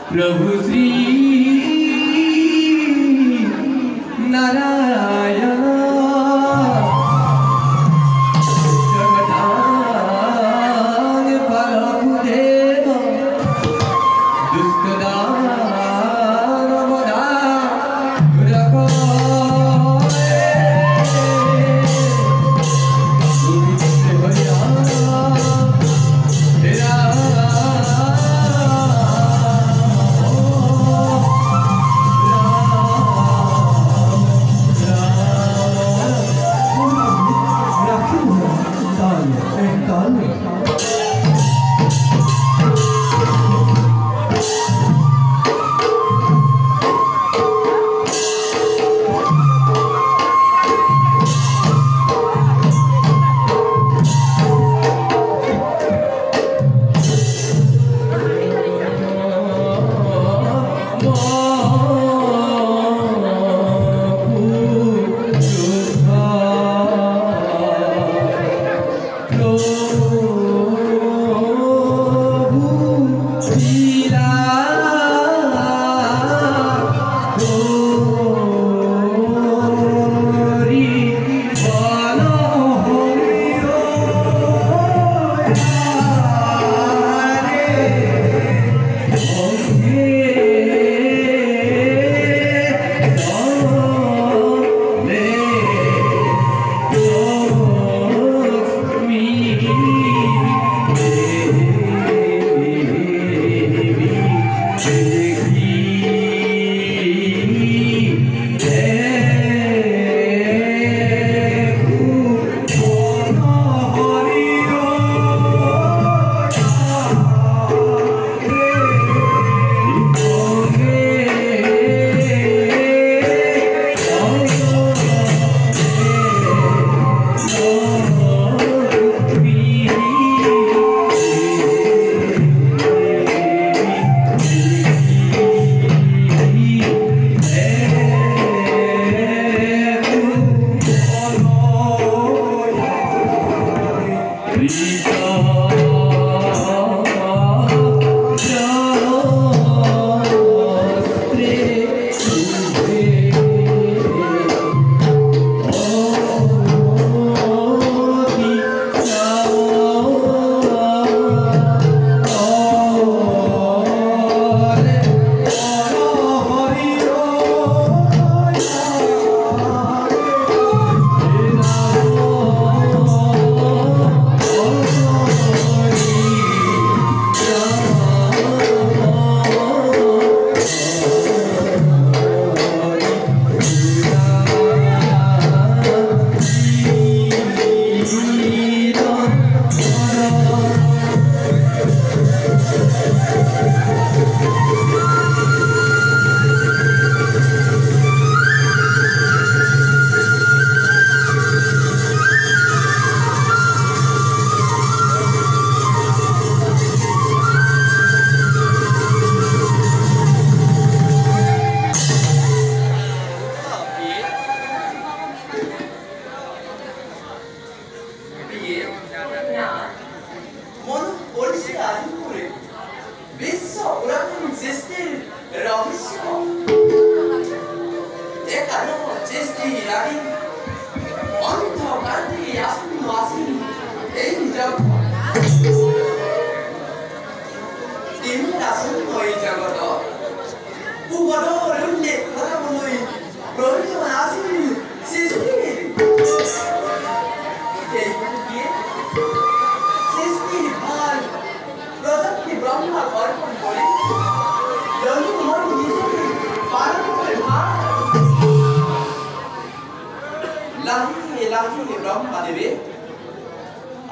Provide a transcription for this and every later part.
प्रभु श्री नारायण जगदान परमदेव दुष्टदान वदा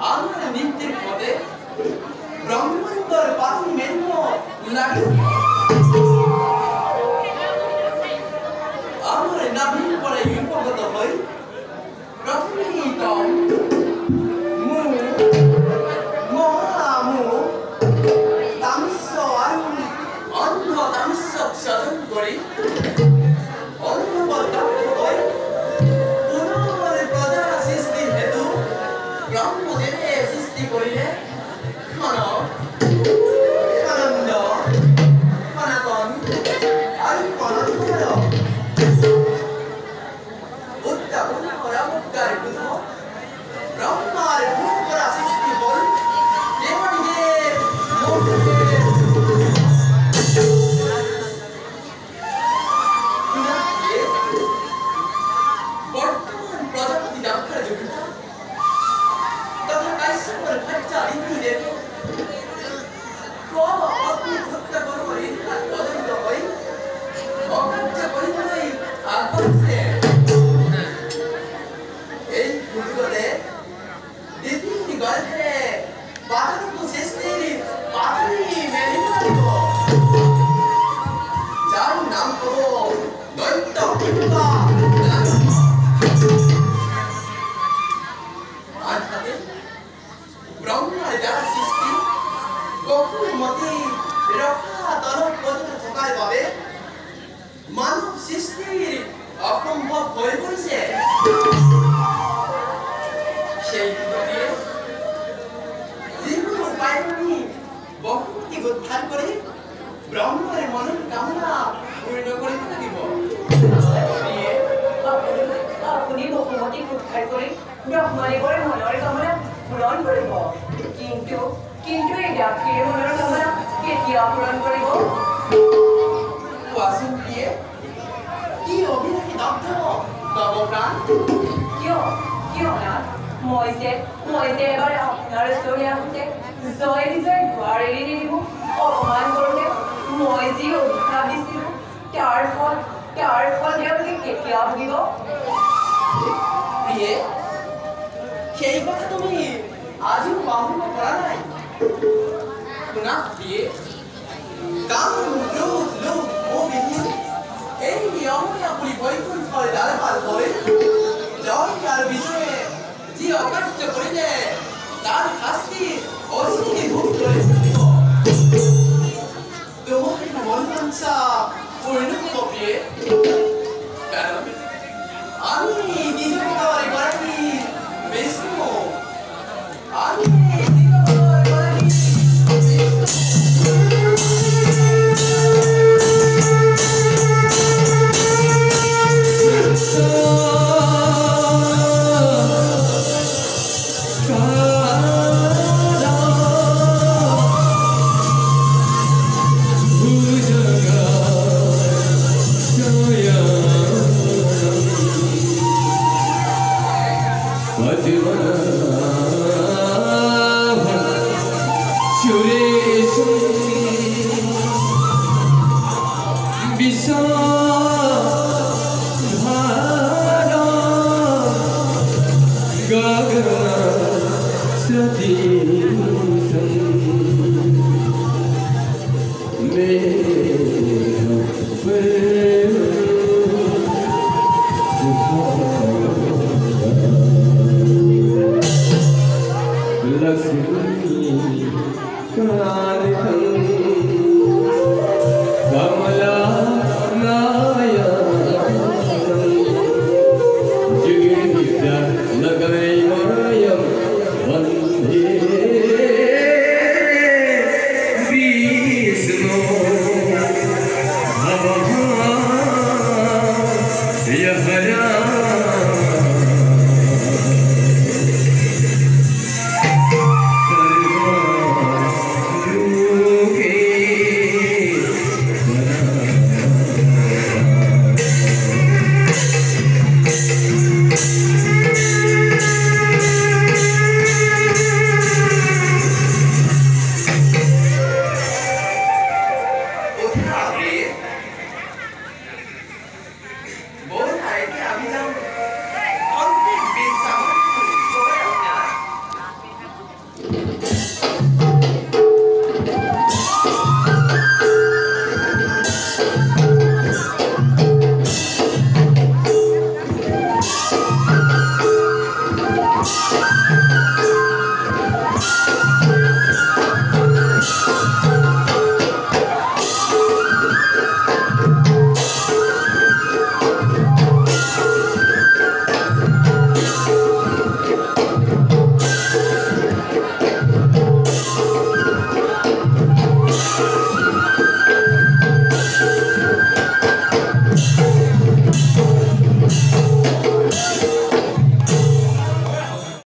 আমার নিত্যের পদে ব্রহ্মাণ্ডর পালন মেন্য লাগে আমার নাভির পরে উপগত হই প্রথমেই তম মু মহামু তামস্য আয়ুন অন্ধ তামস্য সাধন করি অন্ধবদ্ধ হই পুনরে প্রজা সৃষ্টির হেতু ব্রহ্মদেবে সৃষ্টি করিলে ক্ষণ আনন্দ সনাতন আর অনন্তময় উত্তাপন করা মুক্তার বুধ ব্রহ্মার ভূত করা সৃষ্টি বল দেবদেব বর্তমান প্রজাপতি ডাক্তার যোগিতা তথা কাশ্যপের খরচা ঋতুদেব অগ্নি হত্যা করব ইহার তদন্ত হই অকার্য পরিমাণই আলপাশে এই ভূগোলে দ্বিতীয় গল্পে বাধারূপ সৃষ্টির পাথরি মেনে নিব যার নাম কব দৈত্য কিংবা ব্রহ্মার যারা সৃষ্টি কখন মতে রক্ষা তলব পর্যন্ত থাকার ভাবে মানব সৃষ্টির অসম্ভব হয়ে পড়েছে সেই দিয়ে জীবন উপায় নিয়ে বহুমতি উদ্ধার করে ব্রহ্মের মনের কামনা পূর্ণ করিতে লাগিব আপনি বহুমতি উদ্ধার করে ব্রহ্মের মনের কামনা পূরণ করিব কিন্তু এই ডাকিৰ মনৰ কামনা কেতিয়া পূৰণ কৰিব কোৱাচোন প্ৰিয়ে কি অভিলাষী দগ্ধ তব প্ৰাণ কিয় না মই যে এবাৰ আপোনাৰ ওচৰলৈ আহোঁতে জয় বিজয় দুৱাৰ এৰি নিদিব অপমান কৰোঁতে মই যি অভিশাপ দিছিলোঁ তাৰ ফল তেওঁলোকে কেতিয়া ভুগিব প্ৰিয়ে সেই কথা তুমি আজিও পাহৰিব পৰা নাই শুনা প্ৰিয়ে কাম ক্ৰোধ লোভ মোহবিহীন এই নিয়মে আপুনি বৈকুণ্ঠৰ দ্বাৰপাল হৈ জয় আৰু বিজয়ে যি অকাৰ্য কৰিলে তাৰ শাস্তি অচিৰেই ভোগ কৰিব তোমাৰ মনোবাঞ্ছা পূৰ্ণ হ'ব প্ৰিয়ে কাৰণ আমি নিজকৰ এগৰাকী বিষ্ণু আমি নিজকৰ এগৰাকী Kamala